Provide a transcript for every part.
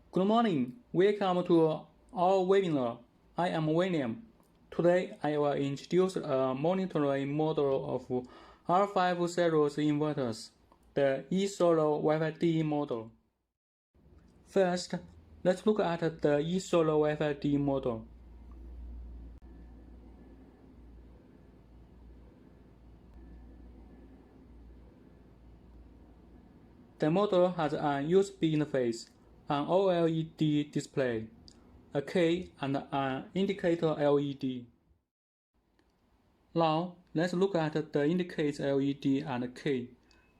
Good morning. Welcome to our webinar. I am William. Today I will introduce a monitoring model of R5 series inverters, the eSolo WiFi D model. First, let's look at the eSolo WiFi D model. The model has an USB interface, an OLED display, a key, and an indicator LED. Now, let's look at the indicator LED and key.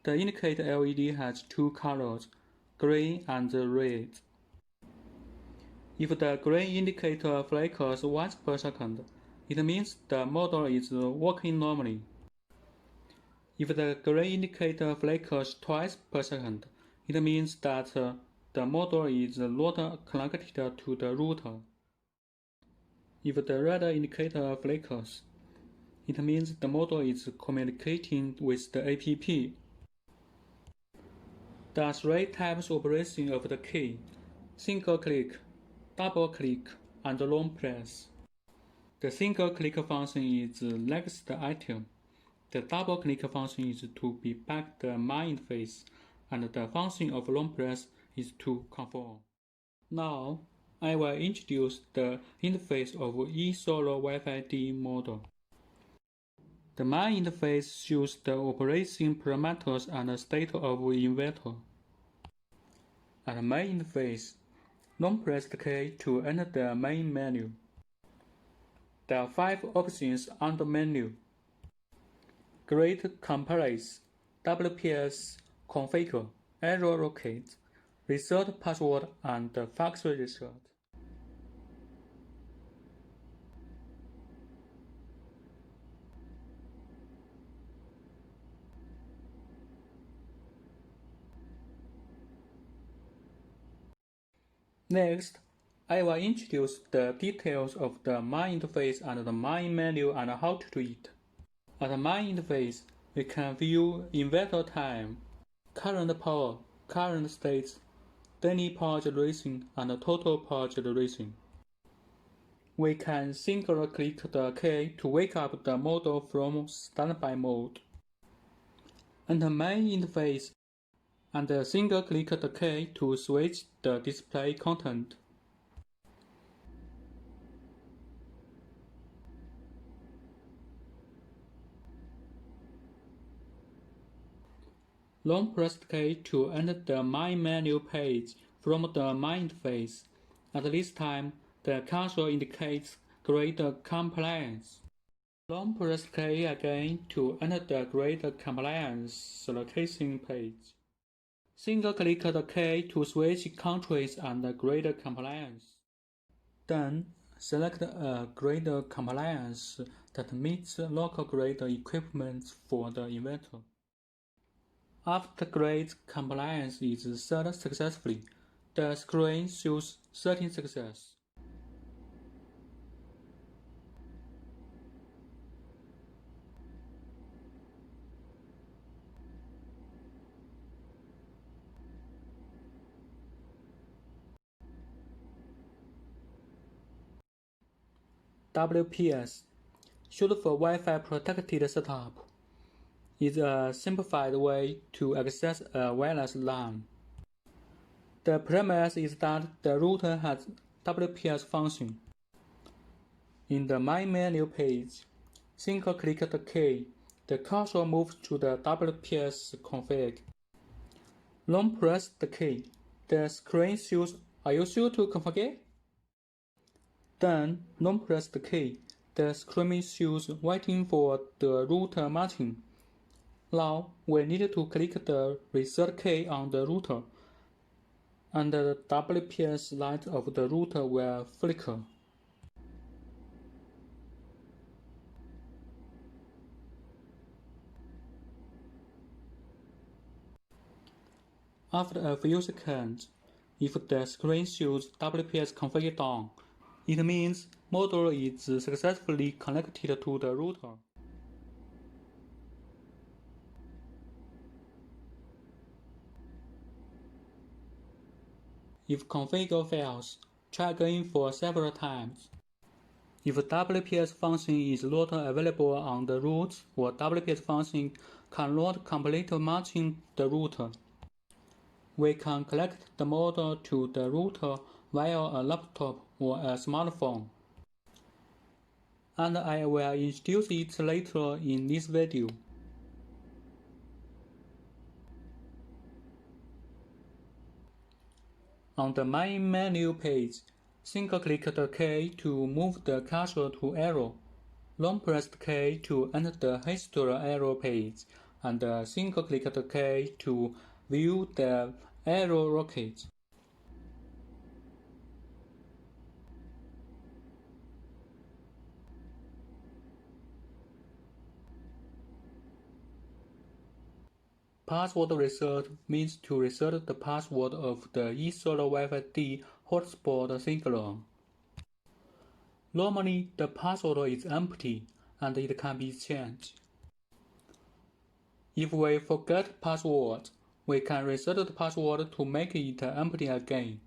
The indicator LED has two colors, green and red. If the green indicator flickers once per second, it means the model is working normally. If the green indicator flickers twice per second, it means that the model is not connected to the router. If the red indicator flickers, it means the model is communicating with the app. There are three types of operation of the key: single click, double click, and long press. The single click function is next item. The double click function is to be back the main interface, and the function of long press is to confirm. Now, I will introduce the interface of eSolo WiFi D model. The main interface shows the operation parameters and the state of inverter. At the main interface, long press the key to enter the main menu. There are 5 options on the menu: Grid Compress, WPS Configure, Error Locate, Reset Password, and Factory Reset. Next, I will introduce the details of the main interface and the main menu and how to do it. At the main interface, we can view inverter time, current power, current states, daily power generation, and total power generation. We can single click the key to wake up the model from standby mode. Enter main interface and single click the key to switch the display content. Long press the key to enter the main menu page from the main interface. At this time, the cursor indicates grid compliance. Long press the key again to enter the grid compliance location page. Single click the key to switch countries and grid compliance. Then, select a grid compliance that meets local grid equipment for the inverter. After grid compliance is set successfully, the screen shows setting success. WPS, short for Wi-Fi Protected Setup, is a simplified way to access a wireless LAN. The premise is that the router has WPS function. In the main menu page, single-click the key. The cursor moves to the WPS config. Long press the key. The screen shows "Are you sure to configure?" Then, long press the key. The screen shows waiting for the router matching. Now, we need to click the reset key on the router, and the WPS light of the router will flicker. After a few seconds, if the screen shows WPS configured on, it means model is successfully connected to the router. If configure fails, try again for several times. If a WPS function is not available on the root, or WPS function cannot complete matching the router, we can connect the model to the router via a laptop or a smartphone. And I will introduce it later in this video. On the main menu page, single-click the key to move the cursor to arrow. Long-press the key to enter the history arrow page, and single-click the key to view the arrow rocket. Password reset means to reset the password of the SAJ Wi-Fi D hotspot signal. Normally, the password is empty and it can be changed. If we forget password, we can reset the password to make it empty again.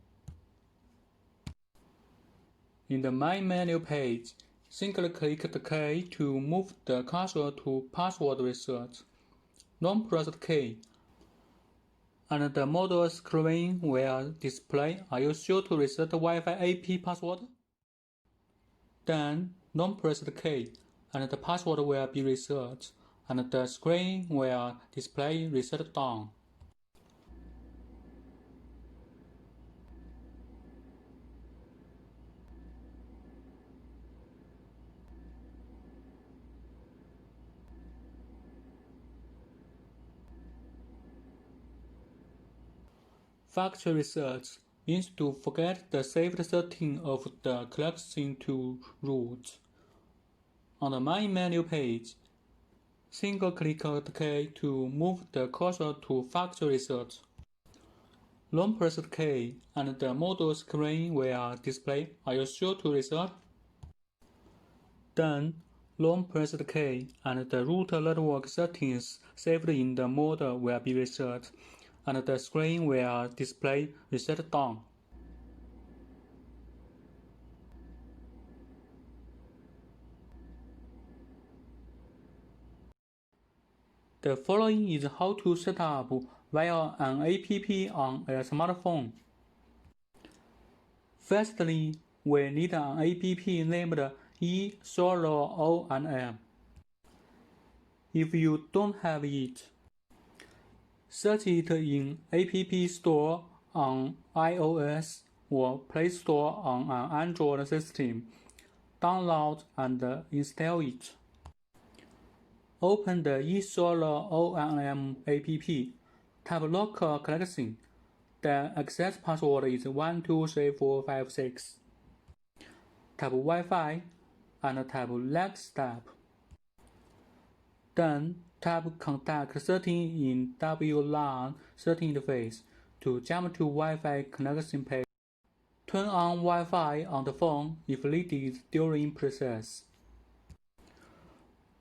In the main menu page, single-click the key to move the cursor to password reset. Long-press the key, and the model screen will display "Are you sure to reset the Wi-Fi AP password?" Then, long-press the key, and the password will be reset, and the screen will display "Reset Done." Factory reset means to forget the saved setting of the connection to root. On the main menu page, single-click the key to move the cursor to factory reset. Long-press the key, and the model screen will display "Are you sure to reset?" Then, long-press the key, and the router network settings saved in the model will be reset, and the screen will display "Reset Done." The following is how to set up via an app on a smartphone. Firstly, we need an app named eSolo-ONM. If you don't have it, search it in App Store on iOS or Play Store on an Android system, download and install it. Open the eSolo-ONM app, type local connection. The access password is 123456. Type Wi-Fi and type Next Step. Then tap Contact Setting in WLAN setting interface to jump to Wi-Fi connection page. Turn on Wi-Fi on the phone if needed during process.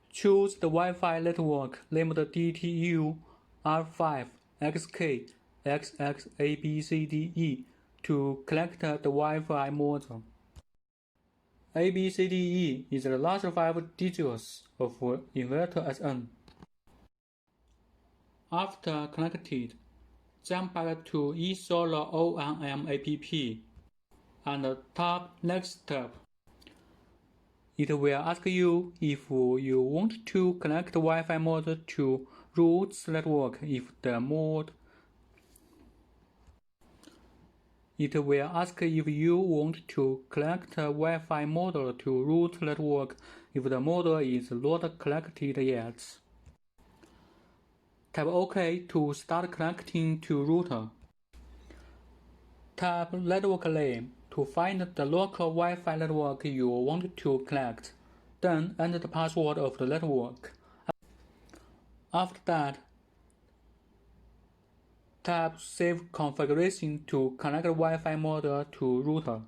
Choose the Wi-Fi network named DTU R5 XK XXABCDE to connect the Wi-Fi modem. ABCDE is the last 5 digits of inverter SN. After connected, jump back to eSolo-ONM app and tap Next Step. It will ask you if you want to connect the Wi-Fi mode to root network It will ask if you want to connect Wi-Fi model to root network if the model is not connected yet. Tap OK to start connecting to router. Tap Network Name to find the local Wi-Fi network you want to connect, then enter the password of the network. After that, tap Save Configuration to connect the Wi-Fi model to router.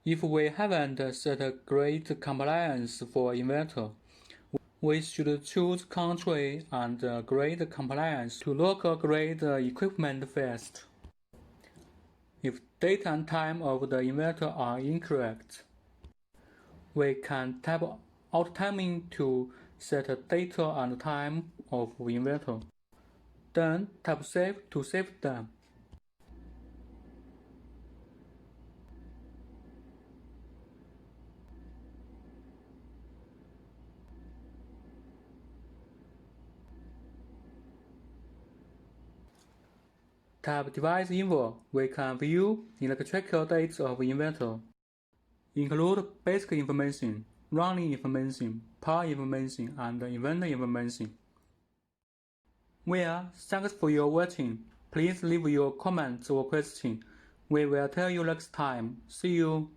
If we haven't set a grade compliance for inverter, we should choose country and grade compliance to local grade equipment first. If date and time of the inverter are incorrect, we can tap Alt timing to set a date and time of inverter. Then tap Save to save them. Tap Device Info. We can view electrical dates of inverter. Include basic information, running information, power information, and event information. Well, thanks for your watching. Please leave your comments or questions. We will tell you next time. See you.